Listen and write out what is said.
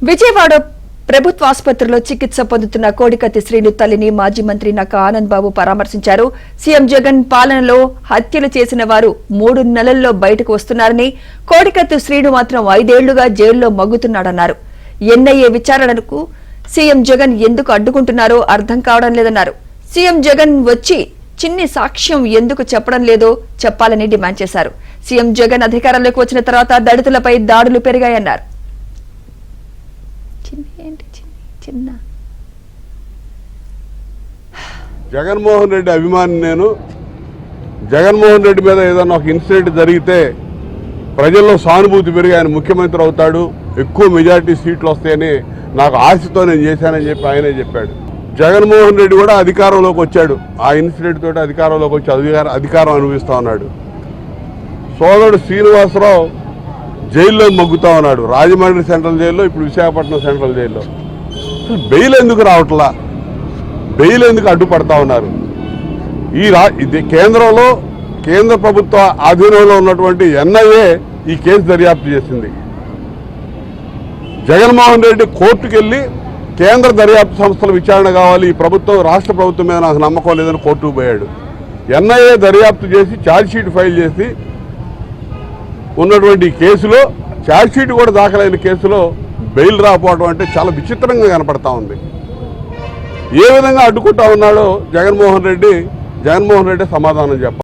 విజయవాడ ప్రభుత్వ ఆసుపత్రిలో చికిత్స పొందుతున్న కోడికత్తి శ్రీను తల్లిని మాజీ మంత్రి నక్కా ఆనంద్ బాబు పరామర్శించారు. సీఎం జగన్ పాలనలో హత్యలు చేసిన వారు 3 నెలల్లో బయటకు వస్తున్నారని, కోడికత్తి శ్రీను మాత్రం 5 ఏళ్లుగా జైల్లో మగ్గుతున్నాడన్నారు. ఎన్ఐఏ విచారణకు సీఎం జగన్ ఎందుకు అడ్డుకుంటున్నారో అర్థం కావడం లేదన్నారు. సీఎం జగన్ వచ్చి చిన్ని సాక్ష్యం ఎందుకు చెప్పడం లేదో చెప్పాలని డిమాండ్ చేశారు. సీఎం జగన్ అధికారంలోకి వచ్చిన తర్వాత దళితులపై దాడులు పెరిగాయన్నారు. జగన్మోహన్ రెడ్డి అభిమాని నేను. జగన్మోహన్ రెడ్డి మీద ఏదైనా ఒక ఇన్సిడెంట్ జరిగితే ప్రజల్లో సానుభూతి పెరిగి ఆయన ముఖ్యమంత్రి అవుతాడు, ఎక్కువ మెజారిటీ సీట్లు వస్తాయని నాకు ఆశతో నేను చేశానని చెప్పి ఆయనే చెప్పాడు. జగన్మోహన్ రెడ్డి కూడా అధికారంలోకి వచ్చాడు, ఆ ఇన్సిడెంట్ తోటి అధికారంలోకి వచ్చి అధికారం అనుభవిస్తూ ఉన్నాడు. సోదరుడు శ్రీనివాసరావు జైల్లో మగ్గుతా ఉన్నాడు, రాజమండ్రి సెంట్రల్ జైల్లో, ఇప్పుడు విశాఖపట్నం సెంట్రల్ జైల్లో. అసలు బెయిల్ ఎందుకు రావట్లా, బెయిల్ ఎందుకు అడ్డుపడతా ఉన్నారు? ఇది కేంద్రంలో కేంద్ర ప్రభుత్వ ఆధీనంలో ఉన్నటువంటి ఎన్ఐఏ ఈ కేసు దర్యాప్తు చేసింది. జగన్మోహన్ రెడ్డి కోర్టుకు వెళ్ళి కేంద్ర దర్యాప్తు సంస్థల విచారణ కావాలి, ఈ ప్రభుత్వం రాష్ట్ర ప్రభుత్వం మీద నాకు నమ్మకం లేదని కోర్టుకు పోయాడు. ఎన్ఐఏ దర్యాప్తు చేసి ఛార్జ్షీట్ ఫైల్ చేసి ఉన్నటువంటి కేసులో, ఛార్జ్షీట్ కూడా దాఖలైన కేసులో బెయిల్ రాకపోవడం అంటే చాలా విచిత్రంగా కనపడతా ఉంది. ఏ విధంగా అడ్డుకుంటా ఉన్నాడో జగన్మోహన్ రెడ్డి సమాధానం చెప్పాలి.